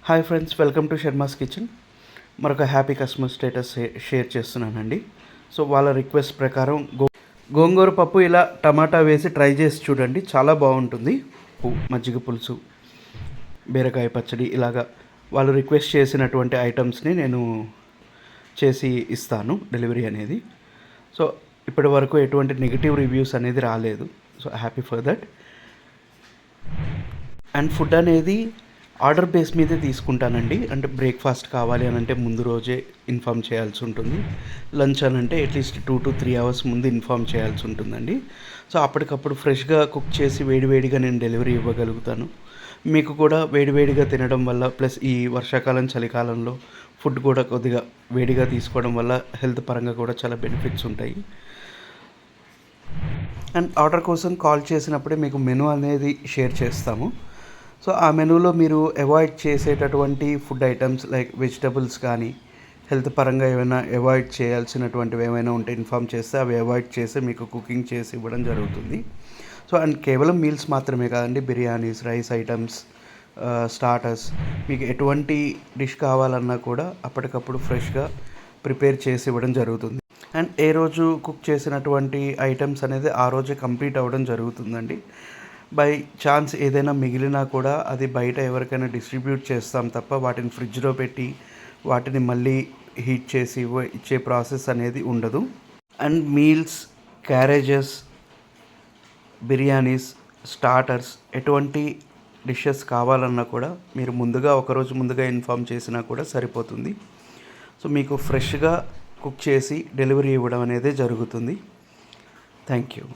Hi friends, welcome to Sharma's kitchen. మరొక happy customer status share చేస్తున్నానండి. So వాళ్ళ request ప్రకారం గోంగూర పప్పు ఇలా టమాటా వేసి ట్రై చేసి చూడండి, చాలా బాగుంటుంది. మజ్జిగ పులుసు, బీరకాయ పచ్చడి, ఇలాగా వాళ్ళు రిక్వెస్ట్ చేసినటువంటి ఐటమ్స్ని నేను చేసి ఇస్తాను డెలివరీ అనేది. సో ఇప్పటి వరకు ఎటువంటి నెగిటివ్ రివ్యూస్ అనేది రాలేదు. So happy for that. And food అనేది ఆర్డర్ బేస్ మీదే తీసుకుంటానండి. అంటే బ్రేక్ఫాస్ట్ కావాలి అని అంటే ముందు రోజే ఇన్ఫామ్ చేయాల్సి ఉంటుంది. లంచ్ అని అంటే అట్లీస్ట్ 2 to 3 hours ముందు ఇన్ఫామ్ చేయాల్సి ఉంటుందండి. సో అప్పటికప్పుడు ఫ్రెష్గా కుక్ చేసి వేడివేడిగా నేను డెలివరీ ఇవ్వగలుగుతాను. మీకు కూడా వేడివేడిగా తినడం వల్ల, ప్లస్ ఈ వర్షాకాలం చలికాలంలో ఫుడ్ కూడా కొద్దిగా వేడిగా తీసుకోవడం వల్ల హెల్త్ పరంగా కూడా చాలా బెనిఫిట్స్ ఉంటాయి. అండ్ ఆర్డర్ కోసం కాల్ చేసినప్పుడే మీకు మెనూ అనేది షేర్ చేస్తాము. సో ఆ మెనూలో మీరు అవాయిడ్ చేసేటటువంటి ఫుడ్ ఐటమ్స్ లైక్ వెజిటబుల్స్ కానీ, హెల్త్ పరంగా ఏమైనా అవాయిడ్ చేయాల్సినటువంటివి ఏమైనా ఉంటే ఇన్ఫామ్ చేస్తే అవి అవాయిడ్ చేసి మీకు కుకింగ్ చేసి ఇవ్వడం జరుగుతుంది. సో అండ్ కేవలం మీల్స్ మాత్రమే కాదండి, బిర్యానీస్, రైస్ ఐటమ్స్, స్టార్టర్స్, మీకు ఎటువంటి డిష్ కావాలన్నా కూడా అప్పటికప్పుడు ఫ్రెష్గా ప్రిపేర్ చేసి ఇవ్వడం జరుగుతుంది. అండ్ ఏ రోజు కుక్ చేసినటువంటి ఐటమ్స్ అనేది ఆ రోజే కంప్లీట్ అవ్వడం జరుగుతుందండి. బై ఛాన్స్ ఏదైనా మిగిలినా కూడా అది బయట ఎవరికైనా డిస్ట్రిబ్యూట్ చేస్తాం తప్ప వాటిని ఫ్రిడ్జ్లో పెట్టి వాటిని మళ్ళీ హీట్ చేసి ఇచ్చే ప్రాసెస్ అనేది ఉండదు. And meals, carriages, biryanis, starters, ఎటువంటి డిషెస్ కావాలన్నా కూడా మీరు ముందుగా ఒకరోజు ముందుగా ఇన్ఫామ్ చేసినా కూడా సరిపోతుంది. సో మీకు ఫ్రెష్గా కుక్ చేసి డెలివరీ ఇవ్వడం అనేది జరుగుతుంది. Thank you.